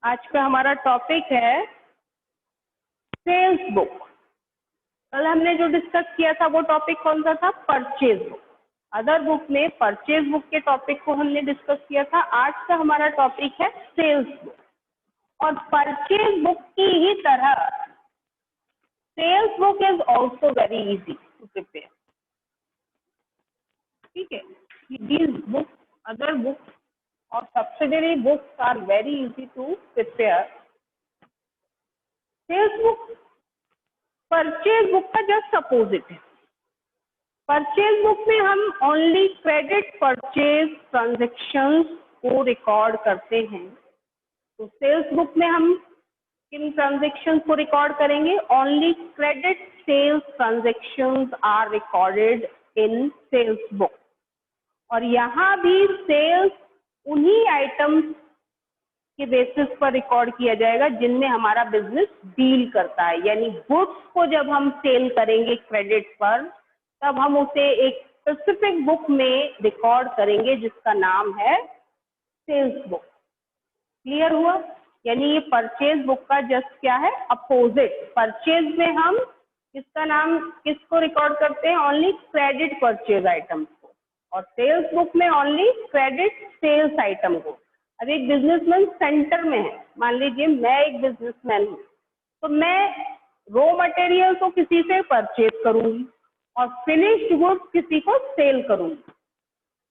आज का हमारा टॉपिक है सेल्स बुक। कल हमने जो डिस्कस किया था वो टॉपिक कौन सा था? Purchase book. अदर बुक में परचेज बुक के टॉपिक को हमने डिस्कस किया था। आज का हमारा टॉपिक है सेल्स बुक। और परचेज बुक की ही तरह sales book is also very easy to prepare. ठीक है, these books, other books or subsidiary books are very easy to prepare. Sales book purchase book का जस्ट अपोजिट है। Purchase book में हम ओनली क्रेडिट परचेज ट्रांजेक्शन्स को record करते हैं। तो सेल्स बुक में हम किन ट्रांजेक्शन्स को रिकॉर्ड करेंगे? Only credit sales transactions are recorded in sales book. और यहाँ भी सेल्स उन्हीं आइटम्स के बेसिस पर रिकॉर्ड किया जाएगा जिनमें हमारा बिजनेस डील करता है। यानी गुड्स को जब हम सेल करेंगे क्रेडिट पर, तब हम उसे एक स्पेसिफिक बुक में रिकॉर्ड करेंगे जिसका नाम है सेल्स बुक। क्लियर हुआ? यानी ये परचेज बुक का जस्ट क्या है? अपोजिट। परचेज में हम किसको रिकॉर्ड करते हैं? ओनली क्रेडिट परचेज आइटम्स को। और सेल्स बुक में ओनली क्रेडिट सेल्स आइटम को। अब एक बिजनेसमैन सेंटर में है, मान लीजिए मैं एक बिजनेसमैन हूँ, तो मैं रॉ मटेरियल को किसी से परचेज करूंगी और फिनिश्ड गुड्स किसी को सेल करूंगी।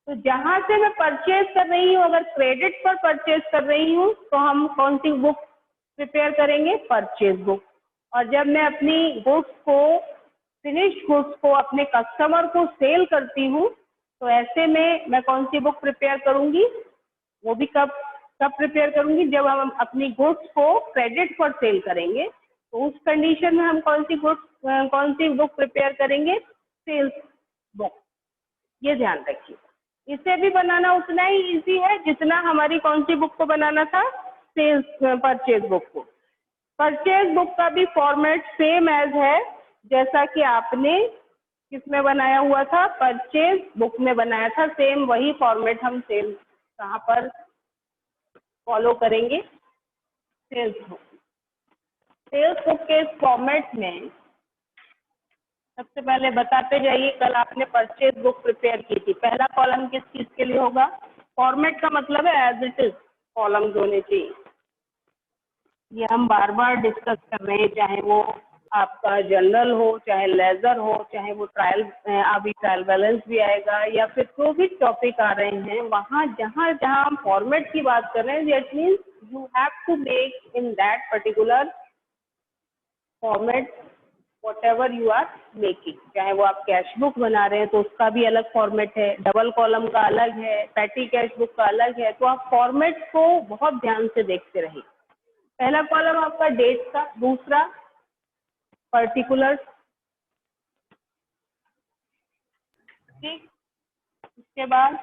तो जहां से मैं परचेज कर रही हूँ, अगर क्रेडिट पर परचेज कर रही हूँ तो हम कौन सी बुक प्रिपेयर करेंगे? Purchase book. और जब मैं अपनी गुड्स को, फिनिश्ड गुड्स को अपने कस्टमर को सेल करती हूँ, तो ऐसे में मैं कौन सी बुक प्रिपेयर करूंगी? वो भी कब प्रिपेयर करूंगी? जब हम अपनी गुड्स को क्रेडिट पर सेल करेंगे। तो उस कंडीशन में हम कौन सी बुक प्रिपेयर करेंगे? Sales book. ये ध्यान रखिए। इसे भी बनाना उतना ही इजी है जितना हमारी कौन सी बुक को बनाना था? परचेज बुक को। परचेज बुक का भी फॉर्मेट सेम एज है जैसा कि आपने किसमें बनाया हुआ था? परचेज बुक में बनाया था। सेम वही फॉर्मेट हम कहाँ पर फॉलो करेंगे? Sales book. सेल्स बुक के इस फॉर्मेट में सबसे पहले बताते जाइए, कल आपने परचेज बुक प्रिपेयर की थी। पहला कॉलम किस चीज के लिए होगा? फॉर्मेट का मतलब है एज इट इज कॉलम्स होने चाहिए। ये हम बार बार डिस्कस कर रहे हैं, चाहे वो आपका जनरल हो, चाहे लेजर हो, चाहे वो अभी ट्रायल बैलेंस भी आएगा, या फिर जो भी टॉपिक आ रहे हैं, वहाँ जहाँ जहाँ हम फॉर्मेट की बात कर रहे हैं, that means you have to make in that particular format whatever you are making। चाहे वो आप कैश बुक बना रहे हैं तो उसका भी अलग फॉर्मेट है, डबल कॉलम का अलग है, पैटी कैश बुक का अलग है। तो आप फॉर्मेट को बहुत ध्यान से देखते रहिए। पहला कॉलम आपका डेट का, दूसरा पर्टिकुलर, ठीक। उसके बाद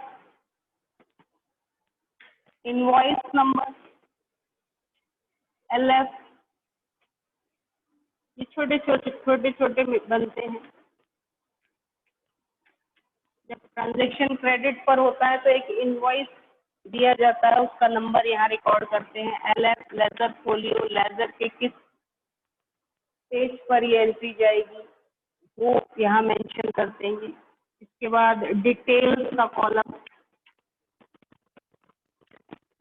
इनवॉइस नंबर, LF। ये छोटे छोटे बनते हैं। जब ट्रांजेक्शन क्रेडिट पर होता है तो एक इनवॉइस दिया जाता है, उसका नंबर यहाँ रिकॉर्ड करते हैं। LF लेजर फोलियो, लेजर के किस पेज पर ये एंट्री जाएगी वो यहाँ मेंशन कर देंगे। इसके बाद डिटेल्स का कॉलम,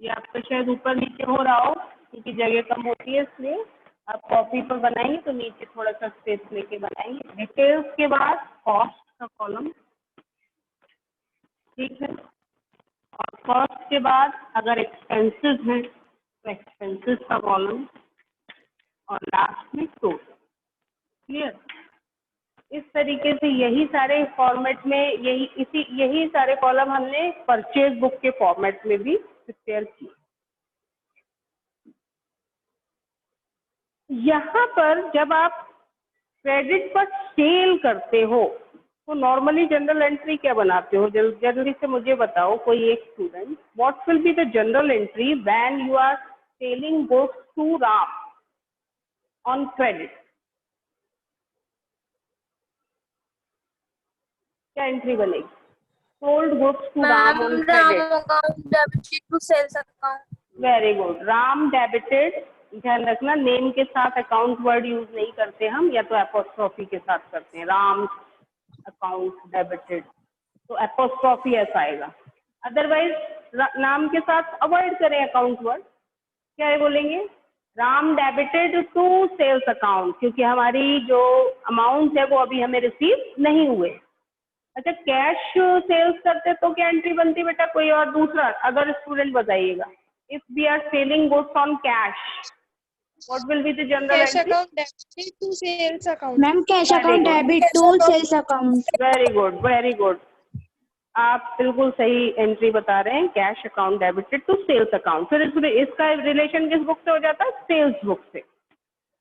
ये आपका शायद ऊपर नीचे हो रहा हो क्योंकि जगह कम होती है, इसलिए आप कॉपी पर बनाएंगे तो नीचे थोड़ा सा स्पेस लेके बनाएंगे। डिटेल्स के बाद कॉस्ट का कॉलम, ठीक है। और कॉस्ट के बाद अगर एक्सपेंसेस हैं तो एक्सपेंसेस का कॉलम, और लास्ट में टोटल। क्लियर? इस तरीके से यही सारे फॉर्मेट में यही सारे कॉलम हमने परचेज बुक के फॉर्मेट में भी प्रिपेयर किए। यहाँ पर जब आप क्रेडिट पर सेल करते हो तो नॉर्मली जनरल एंट्री क्या बनाते हो? जल्दी से मुझे बताओ कोई एक student, what will be the journal entry when you are selling goods to Ram on credit? क्या एंट्री बनेगी? Sold goods to Ram on credit. Ram account, debit to sales account. Very good. Ram debited, ध्यान रखना नेम के साथ अकाउंट वर्ड यूज नहीं करते हम, या तो एपोस्ट्रोफी के साथ करते हैं। राम अकाउंट डेबिटेड, तो एपोस्ट्रोफी ऐसा आएगा। अदरवाइज नाम के साथ अवॉइड करें अकाउंट वर्ड, क्या है बोलेंगे? Ram debited to sales account, क्योंकि हमारी जो अमाउंट है वो अभी हमें रिसीव नहीं हुए। अच्छा, कैश सेल्स करते तो क्या एंट्री बनती बेटा? कोई और दूसरा अगर स्टूडेंट बताइएगा। If we are selling goods on cash, what will be the journal cash entry? Account debit to sales account. Ma'am cash account debit to sales account. Very good, very good, आप बिल्कुल सही entry बता रहे हैं। Cash account debited to sales account. फिर इसका relation किस book से हो जाता है? सेल्स बुक से।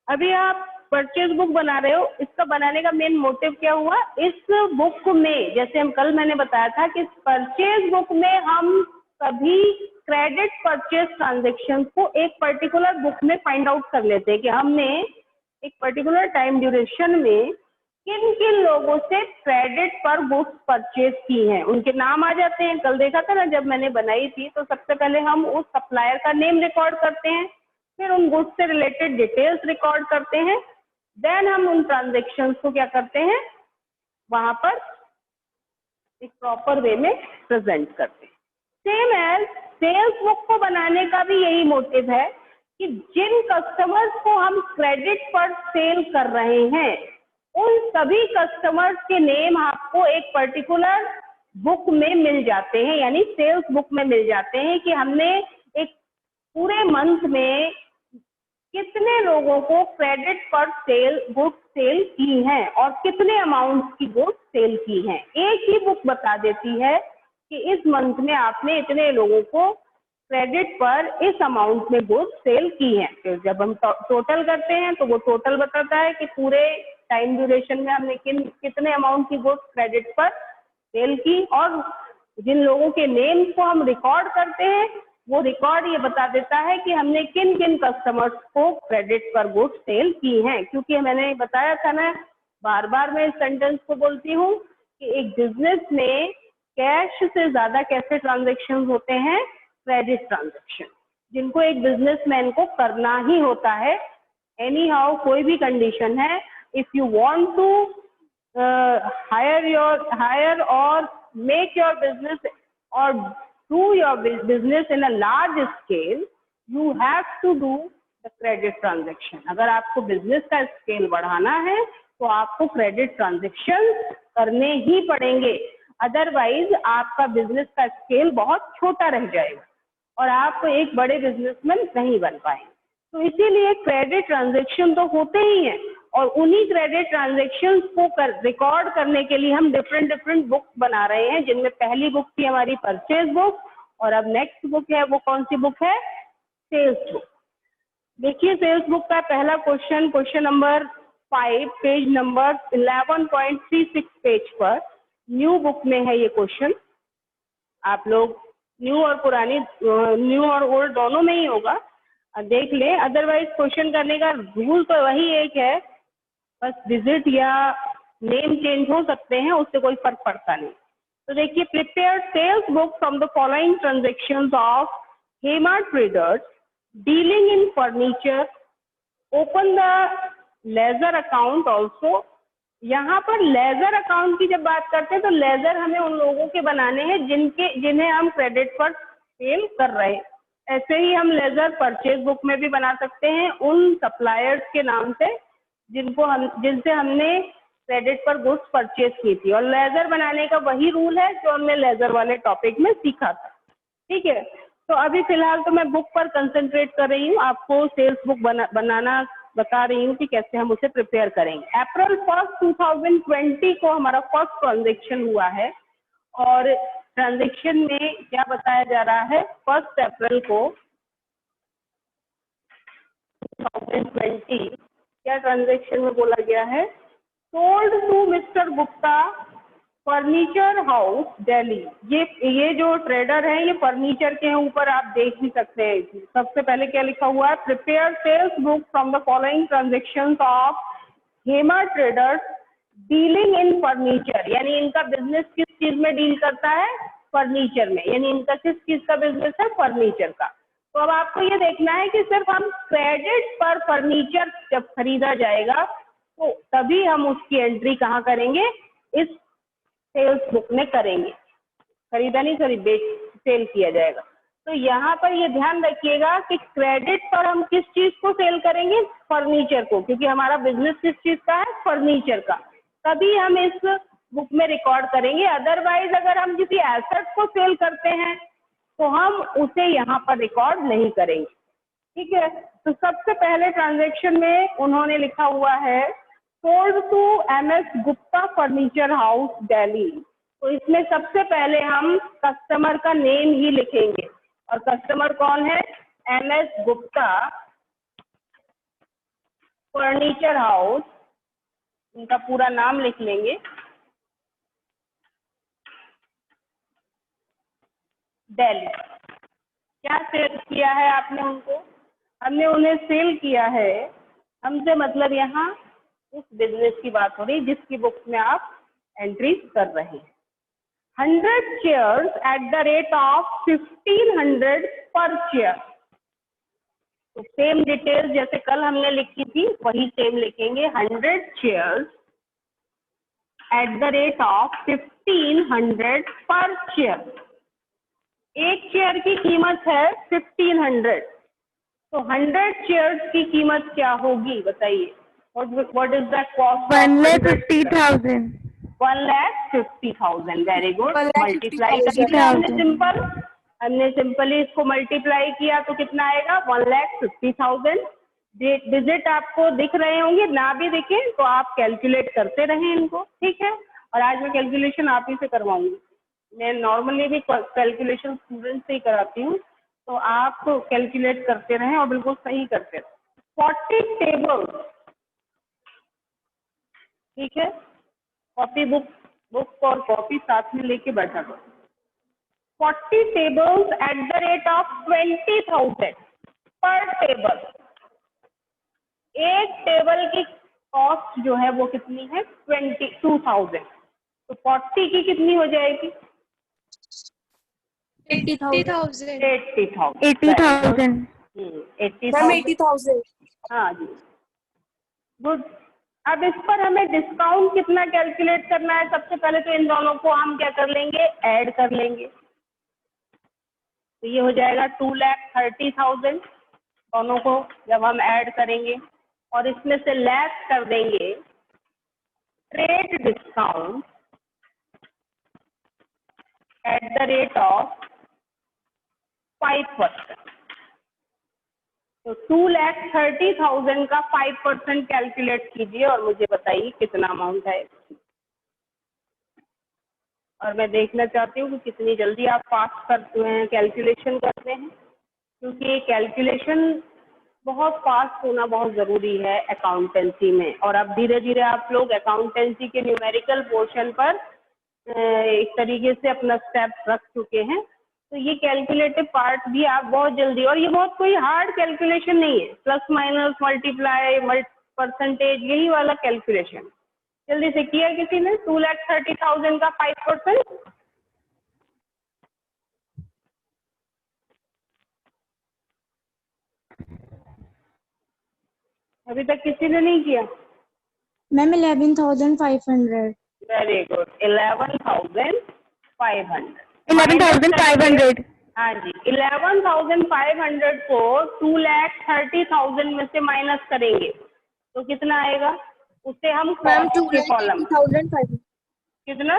अभी आप परचेज बुक बना रहे हो, इसका बनाने का मेन मोटिव क्या हुआ? इस बुक में, जैसे हम कल मैंने बताया था कि परचेज बुक में हम सभी क्रेडिट परचेज ट्रांजेक्शन को एक पर्टिकुलर बुक में फाइंड आउट कर लेते हैं कि हमने एक पर्टिकुलर टाइम ड्यूरेशन में किन किन लोगों से क्रेडिट पर गुड्स परचेज की हैं, उनके नाम आ जाते हैं। कल देखा था ना जब मैंने बनाई थी, तो सबसे पहले हम उस सप्लायर का नेम रिकॉर्ड करते हैं, फिर उन गुड्स से रिलेटेड डिटेल्स रिकॉर्ड करते हैं, देन हम उन ट्रांजेक्शन्स को क्या करते हैं, वहां पर एक प्रॉपर वे में प्रेजेंट करते हैं। सेम एज सेल्स बुक को बनाने का भी यही मोटिव है कि जिन कस्टमर्स को हम क्रेडिट पर सेल कर रहे हैं, उन सभी कस्टमर्स के नेम आपको एक पर्टिकुलर बुक में मिल जाते हैं, यानी सेल्स बुक में मिल जाते हैं कि हमने एक पूरे मंथ में कितने लोगों को क्रेडिट पर सेल गुड्स सेल की हैं और कितने अमाउंट की गुड्स सेल की हैं। एक ही बुक बता देती है कि इस मंथ में आपने इतने लोगों को क्रेडिट पर इस अमाउंट में गुड्स सेल की हैं। फिर जब हम टोटल करते हैं तो वो टोटल बताता है कि पूरे टाइम ड्यूरेशन में हमने कितने अमाउंट की गुड्स क्रेडिट पर सेल की, और जिन लोगों के नेम को हम रिकॉर्ड करते हैं वो रिकॉर्ड ये बता देता है कि हमने किन किन कस्टमर्स को क्रेडिट पर गुड्स सेल की हैं। क्योंकि मैंने बताया था ना, बार बार मैं इस सेंटेंस को बोलती हूँ कि एक बिजनेस में कैश से ज्यादा कैसे ट्रांजेक्शन होते हैं? क्रेडिट ट्रांजेक्शन, जिनको एक बिजनेसमैन को करना ही होता है। एनी हाउ कोई भी कंडीशन है, if you want to hire or make your business or do your business in a large scale, you have to do the credit transaction. अगर आपको बिजनेस का स्केल बढ़ाना है तो आपको क्रेडिट ट्रांजेक्शन करने ही पड़ेंगे, अदरवाइज आपका बिजनेस का स्केल बहुत छोटा रह जाएगा और आप एक बड़े बिजनेसमैन नहीं बन पाएंगे। तो इसीलिए क्रेडिट ट्रांजेक्शन तो होते ही हैं, और उन्हीं क्रेडिट ट्रांजेक्शन को रिकॉर्ड करने के लिए हम डिफरेंट बुक्स बना रहे हैं, जिनमें पहली बुक थी हमारी परचेज बुक, और अब नेक्स्ट बुक है वो कौन सी बुक है? Sales book. देखिए सेल्स बुक का पहला question number 5, page number 11.36 page पर, न्यू बुक में है ये क्वेश्चन। आप लोग न्यू और पुरानी, न्यू और ओल्ड दोनों में ही होगा, देख लें। अदरवाइज क्वेश्चन करने का रूल तो वही एक है, बस विजिट या नेम चेंज हो सकते हैं, उससे कोई फर्क पड़ता नहीं। तो देखिए, prepare sales book from the following transactions of Hema traders dealing in furniture, open the ledger account also. यहाँ पर लेजर अकाउंट की जब बात करते हैं तो लेजर हमें उन लोगों के बनाने हैं जिन्हें हम क्रेडिट पर सेल कर रहे हैं। ऐसे ही हम लेजर परचेज बुक में भी बना सकते हैं उन सप्लायर्स के नाम से जिनसे हमने क्रेडिट पर गुड्स परचेज की थी, और लेजर बनाने का वही रूल है जो हमने लेजर वाले टॉपिक में सीखा था। ठीक है, तो अभी फिलहाल तो मैं बुक पर कंसंट्रेट कर रही हूँ, आपको सेल्स बुक बनाना बता रही हूँ कि कैसे हम उसे प्रिपेयर करेंगे। अप्रैल 1 2020 को हमारा फर्स्ट ट्रांजेक्शन हुआ है, और ट्रांजेक्शन में क्या बताया जा रहा है? 1 अप्रैल को 2020 क्या ट्रांजेक्शन में बोला गया है? Sold to mister Gupta furniture house Delhi. ये जो ट्रेडर है ये फर्नीचर के ऊपर आप देख ही सकते हैं। सबसे पहले क्या लिखा हुआ है? Prepare sales book from the following transactions of Hema traders dealing in furniture, यानी इनका बिजनेस किस चीज में डील करता है? फर्नीचर में। यानी इनका किस चीज का बिजनेस है? फर्नीचर का। तो अब आपको ये देखना है कि सिर्फ हम क्रेडिट पर फर्नीचर जब खरीदा जाएगा तो तभी हम उसकी एंट्री कहाँ करेंगे, इस सेल्स बुक में करेंगे। खरीदा नहीं, सॉरी, सेल किया जाएगा। तो यहाँ पर ये ध्यान रखिएगा कि क्रेडिट पर हम किस चीज को सेल करेंगे, फर्नीचर को, क्योंकि हमारा बिजनेस किस चीज का है, फर्नीचर का। तभी हम इस बुक में रिकॉर्ड करेंगे। अदरवाइज अगर हम किसी एसेट को सेल करते हैं तो हम उसे यहाँ पर रिकॉर्ड नहीं करेंगे। ठीक है, तो सबसे पहले ट्रांजैक्शन में उन्होंने लिखा हुआ है sold to MS Gupta furniture house Delhi. तो इसमें सबसे पहले हम कस्टमर का नेम ही लिखेंगे, और कस्टमर कौन है, MS गुप्ता फर्नीचर हाउस, उनका पूरा नाम लिख लेंगे, दिल्ली। क्या सेल किया है आपने उनको, हमने उन्हें सेल किया है। हमसे मतलब यहाँ उस बिजनेस की बात हो रही जिसकी बुक में आप एंट्री कर रहे हैं। 100 chairs eight the rate of 1500 पर चेयर। तो सेम डिटेल जैसे कल हमने लिखी थी वही सेम लिखेंगे। 100 chairs eight the rate of 1500 पर चेयर। एक चेयर की कीमत है 1500, तो 100 चेयर्स की कीमत क्या होगी बताइए। What is the cost? 1,50,000। 1,50,000। Very good. 1,50,000 multiply कर दिया हमने सिंपली इसको मल्टीप्लाई किया तो कितना आएगा, 1,50,000। डिजिट आपको दिख रहे होंगे, ना भी दिखे तो आप कैलकुलेट करते रहें इनको, ठीक है। और आज मैं कैलकुलेशन आप ही से करवाऊंगी। मैं नॉर्मली भी कैलकुलेशन स्टूडेंट से ही कराती हूँ, तो आप कैलकुलेट करते रहें और बिल्कुल सही करते रहें। 40 टेबल, ठीक है, कॉपी बुक और कॉपी साथ में लेके बैठा करो। 40 tables eight the rate of 20,000 पर टेबल। एक टेबल की कॉस्ट जो है वो कितनी है, 22,000। तो 40 की कितनी हो जाएगी, 80,000। 80,000। 80,000। 80,000। हाँ जी, गुड। अब इस पर हमें डिस्काउंट कितना कैलकुलेट करना है। सबसे पहले तो इन दोनों को हम क्या कर लेंगे, ऐड कर लेंगे। तो ये हो जाएगा 2,30,000। दोनों को जब हम ऐड करेंगे और इसमें से लेस कर देंगे trade discount at the rate of 5%। तो 2,30,000 का 5% कैलकुलेट कीजिए और मुझे बताइए कितना अमाउंट है। और मैं देखना चाहती हूँ कि कितनी जल्दी आप पास करते हैं, कैलकुलेशन करते हैं, क्योंकि कैलकुलेशन बहुत फास्ट होना बहुत ज़रूरी है अकाउंटेंसी में। और अब धीरे धीरे आप लोग अकाउंटेंसी के न्यूमेरिकल पोर्शन पर एक तरीके से अपना स्टेप रख चुके हैं। तो ये कैलकुलेटिव पार्ट भी आप बहुत जल्दी, और ये बहुत कोई हार्ड कैलकुलेशन नहीं है, प्लस माइनस मल्टीप्लाई परसेंटेज, यही वाला कैलकुलेशन जल्दी से किया किसी ने। 2,30,000 का 5%। अभी तक किसी ने नहीं किया। मैम 11,500। Very good, 11,500। 11,500। हाँ जी, 11,500 को 2,30,000 में से माइनस करेंगे तो कितना आएगा, उसे हम कॉस्ट के कॉलम, 2,18,500। कितना,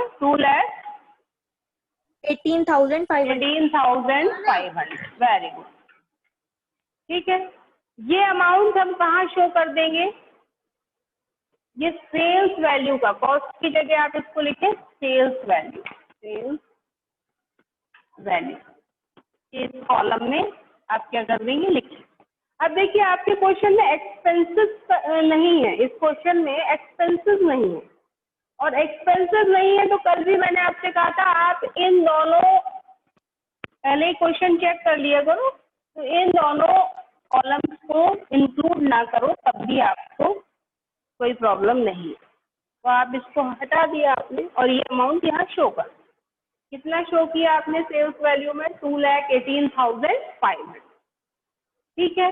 18,500। वेरी गुड, ठीक है। ये अमाउंट हम कहाँ शो कर देंगे, ये सेल्स वैल्यू का, कॉस्ट की जगह आप इसको लिखें सेल्स वैल्यू। सेल्स वैल्यू इस कॉलम में आप क्या कर देंगे, लिखिए। अब देखिए आपके क्वेश्चन में एक्सपेंसेस नहीं है, इस क्वेश्चन में एक्सपेंसेस नहीं है, और एक्सपेंसेस नहीं है तो कल भी मैंने आपसे कहा था आप इन दोनों, पहले ही क्वेश्चन चेक कर लिया करो, तो इन दोनों कॉलम्स को इंक्लूड ना करो तब भी आपको कोई प्रॉब्लम नहीं है। तो आप इसको हटा दिया आपने और ये अमाउंट यहाँ शो कर, कितना शो किया आपने सेल्स वैल्यू में, 2,18,500। ठीक है।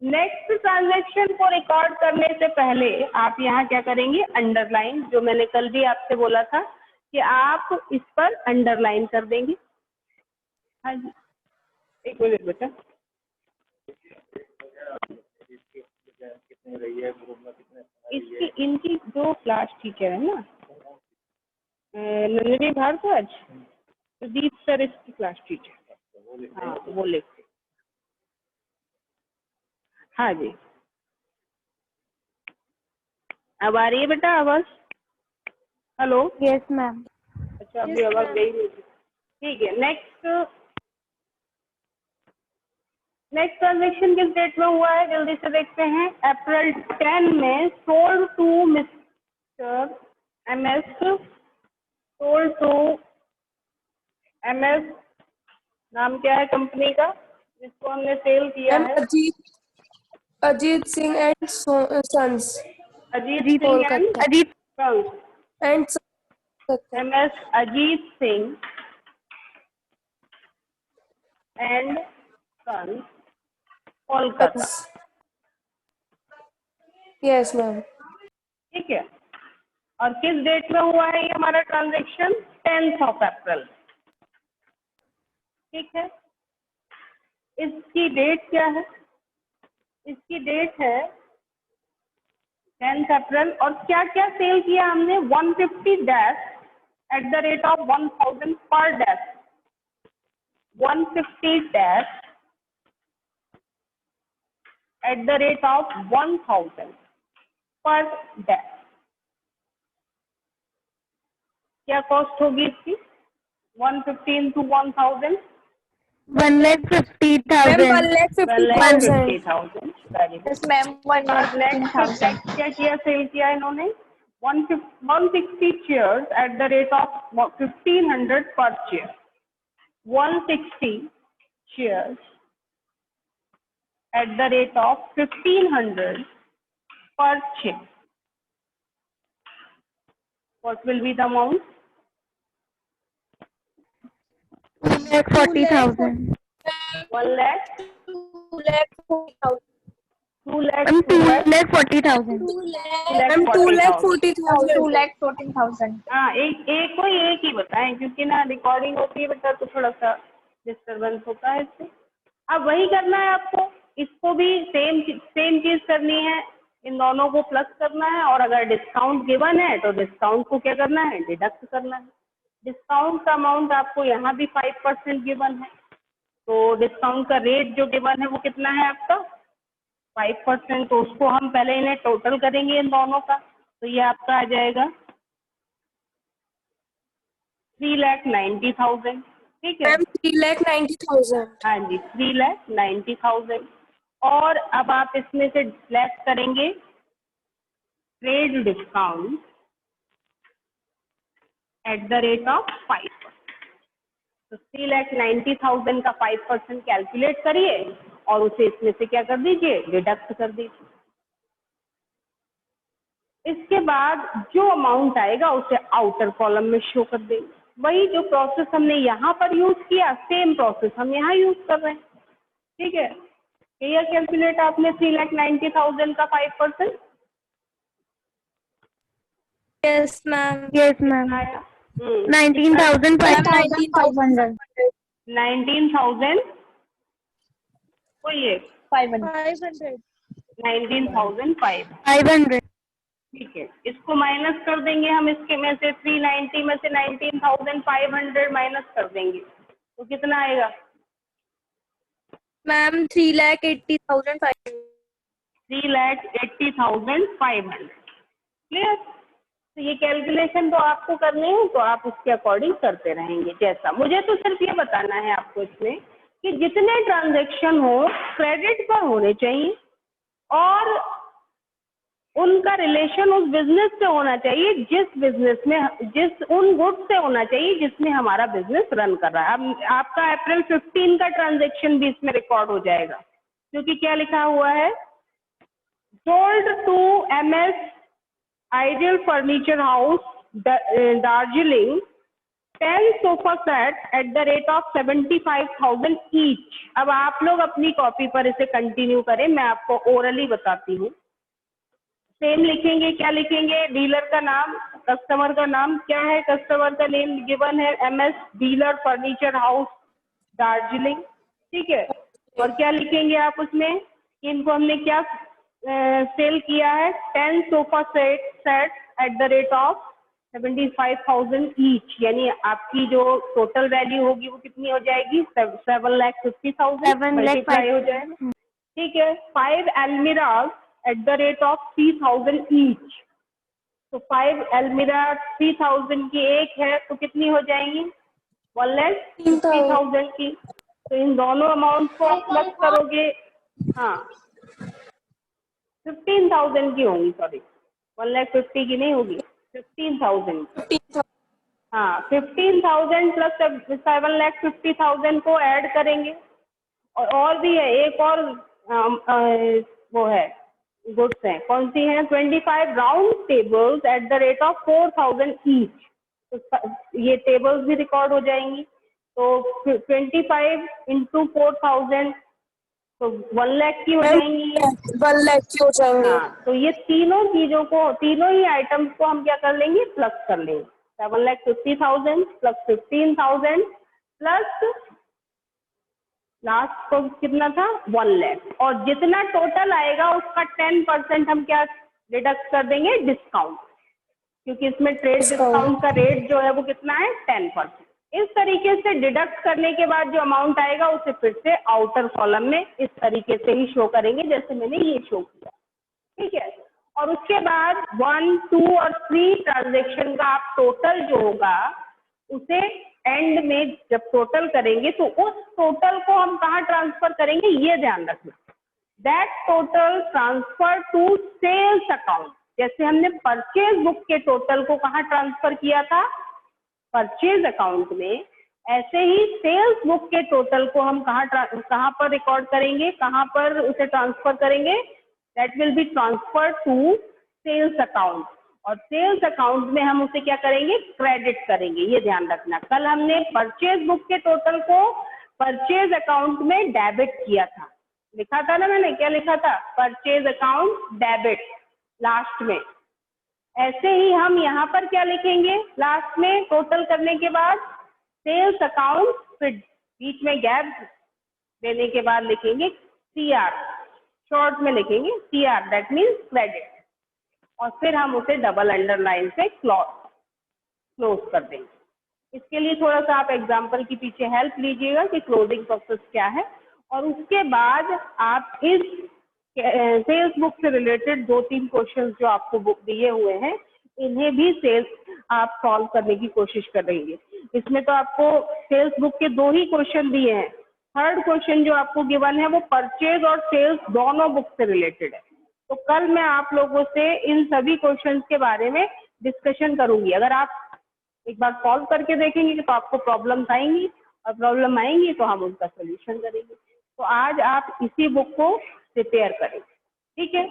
नेक्स्ट ट्रांजैक्शन को रिकॉर्ड करने से पहले आप यहाँ क्या करेंगे, अंडरलाइन, जो मैंने कल भी आपसे बोला था कि आप इस पर अंडरलाइन कर देंगे। हाँ जी, एक मिनट बेटा। इसकी इनकी जो क्लास टीचर है ना, नंदिनी भारद्वाज, प्रदीप सर इसकी क्लास टीचर। हाँ वो लिखते। हाँ जी, अब आ रही है बेटा आवाज? हेलो। Yes, ma'am. अच्छा, अभी आवाज गई नहीं थी। ठीक है। नेक्स्ट ट्रांजेक्शन किस डेट में हुआ है, जल्दी से देखते हैं। अप्रैल 10 में sold to mister M S, sold to M S, नाम क्या है कंपनी का जिसको हमने सेल किया है? Ajit Singh and sons, Ajit Singh and Ajit. Sons, and M S Ajit Singh and sons, Kolkata. Yes ma'am. ठीक है। और किस डेट में हुआ है ये हमारा ट्रांजेक्शन? 10 अप्रैल। ठीक है। इसकी डेट क्या है? इसकी डेट है 10 अप्रैल। और क्या क्या सेल किया हमने? 150 dash at the rate of 1000 पर dash, 150 dash at the rate of 1000 पर डैश। क्या कॉस्ट होगी इसकी? 150 into 1000, 1,50,000. 1,50,000। Very good. Yes ma'am. और नेक्स्ट क्या किया, सेल किया इन्होंने? 160 chairs eight the rate of 1500 पर chair, 160 chairs eight the rate of 1500 per chair. What will be the amount? 2,40,000. 1 lakh, 2 lakh, I'm 2 lakh, 2,40,000. 2,40,000। हाँ, एक कोई एक ही बताएं, क्योंकि ना रिकॉर्डिंग होती है बेटा तो थोड़ा सा डिस्टरबेंस होता है इससे। अब वही करना है आपको, इसको भी सेम चीज करनी है, इन दोनों को प्लस करना है। और अगर डिस्काउंट गिवन है तो डिस्काउंट को क्या करना है, डिडक्ट करना है। डिस्काउंट का अमाउंट आपको यहाँ भी 5% गिवन है, तो डिस्काउंट का रेट जो गिवन है वो कितना है आपका? 5%। तो उसको हम पहले इन्हें टोटल करेंगे इन दोनों का, तो ये आपका आ जाएगा 3,90,000। ठीक है। मैम 3,90,000। हाँ जी, 3,90,000। और अब आप इसमें से लेस करेंगे trade discount at the rate of 5%। तो 3,90,000 का 5% कैलकुलेट करिए और उसे इसमें से क्या कर दीजिए, डिडक्ट कर दीजिए। इसके बाद जो अमाउंट आएगा उसे आउटर कॉलम में शो कर देंगे। वही जो प्रोसेस हमने यहाँ पर यूज किया, सेम प्रोसेस हम यहाँ यूज कर रहे हैं। ठीक है। क्लियर? कैलकुलेट आपने 3,90,000 का 5%। Yes ma'am. Yes, ma'am. आया 19,500. 19,000 कोई एक 500। 19,500। 500. ठीक है। इसको माइनस कर देंगे हम, इसके में से 390 में से 19,500 माइनस कर देंगे तो कितना आएगा? मैम 3,80,500। 3,80,500। क्लियर? तो ये कैलकुलेशन तो आपको करनी है, तो आप उसके अकॉर्डिंग करते रहेंगे। जैसा मुझे तो सिर्फ ये बताना है आपको इसमें कि जितने ट्रांजैक्शन हो क्रेडिट पर होने चाहिए और उनका रिलेशन उस बिजनेस से होना चाहिए उन गुड्स से होना चाहिए जिसमें हमारा बिजनेस रन कर रहा है। अब आपका अप्रैल 15 का ट्रांजैक्शन भी इसमें रिकॉर्ड हो जाएगा, क्योंकि क्या लिखा हुआ है? Sold to M S ideal furniture house Darjeeling 10 sofa set at the rate of 75,000 each. अब आप लोग अपनी कॉपी पर इसे कंटिन्यू करें, मैं आपको ओरली बताती हूँ। सेम लिखेंगे, क्या लिखेंगे? डीलर का नाम, कस्टमर का नाम क्या है? कस्टमर का नेम गिवन है MS dealer furniture house Darjeeling, ठीक है। और क्या लिखेंगे आप उसमें? इनको हमने क्या सेल किया है? 10 sofa set at the rate of 75,000 each, यानी आपकी जो टोटल वैल्यू होगी वो कितनी हो जाएगी? 7,50,000 मल्टीप्लाई हो जाएगा, ठीक है। 5 almirahs eight the rate of 3,000 each, तो 5 अलमीरा 3,000 की एक है तो कितनी हो जाएंगी? 1,50,000 की। तो इन दोनों अमाउंट को आप प्लस करोगे, हाँ 15,000 की होंगी, सॉरी 1,50,000 की नहीं होगी, 15,000 की। हाँ 15,000 प्लस 7,50,000 को ऐड करेंगे। और भी है, एक और वो है, गुड्स हैं, कौन सी है? 25 round tables eight the rate of 4,000 each, तो ये टेबल्स भी रिकॉर्ड हो जाएंगी। तो 25 इंटू 4,000 तो 1,00,000 की हो जाएंगी, 1,00,000 की हो जाएंगे। हाँ, तो ये तीनों चीजों को, तीनों ही आइटम्स को हम क्या कर लेंगे? प्लस कर लेंगे। 7,50,000 प्लस 15,000 प्लस लास्ट को कितना था? 1,00,000, और जितना टोटल आएगा उसका 10% हम क्या डिडक्ट कर देंगे? डिस्काउंट, क्योंकि इसमें ट्रेड डिस्काउंट का रेट जो है वो कितना है? 10%। इस तरीके से डिडक्ट करने के बाद जो अमाउंट आएगा उसे फिर से आउटर कॉलम में इस तरीके से ही शो करेंगे जैसे मैंने ये शो किया, ठीक है। और उसके बाद 1, 2 और 3 ट्रांजेक्शन का आप टोटल जो होगा उसे एंड में जब टोटल करेंगे तो उस टोटल को हम कहाँ ट्रांसफर करेंगे? ये ध्यान रखना, that total transfer to sales account. जैसे हमने परचेज बुक के टोटल को कहाँ ट्रांसफर किया था? परचेज अकाउंट में, ऐसे ही सेल्स बुक के टोटल को हम कहाँ पर रिकॉर्ड करेंगे? कहाँ पर उसे ट्रांसफर करेंगे? That will be transfer to sales account, और सेल्स अकाउंट में हम उसे क्या करेंगे? क्रेडिट करेंगे, ये ध्यान रखना। कल हमने परचेज बुक के टोटल को परचेज अकाउंट में डेबिट किया था, लिखा था ना मैंने, क्या लिखा था? परचेज अकाउंट डेबिट लास्ट में। ऐसे ही हम यहाँ पर क्या लिखेंगे? लास्ट में टोटल करने के बाद सेल्स अकाउंट, फिर बीच में गैप देने के बाद लिखेंगे CR, शॉर्ट में लिखेंगे CR, दैट मीन्स क्रेडिट, और फिर हम उसे डबल अंडरलाइन से क्लोज कर देंगे। इसके लिए थोड़ा सा आप एग्जाम्पल की पीछे हेल्प लीजिएगा कि क्लोजिंग प्रोसेस क्या है, और उसके बाद आप इस सेल्स बुक से रिलेटेड 2-3 क्वेश्चंस जो आपको बुक दिए हुए हैं इन्हें भी सेल्स आप सॉल्व करने की कोशिश करेंगे। इसमें तो आपको सेल्स बुक के 2 ही क्वेश्चन दिए हैं, थर्ड क्वेश्चन जो आपको गिवन है वो परचेज और सेल्स दोनों बुक से रिलेटेड है। तो कल मैं आप लोगों से इन सभी क्वेश्चंस के बारे में डिस्कशन करूंगी। अगर आप एक बार सॉल्व करके देखेंगे तो आपको प्रॉब्लम्स आएंगी, और प्रॉब्लम आएंगी तो हम उनका सोल्यूशन करेंगे। तो आज आप इसी बुक को प्रिपेयर करें, ठीक है।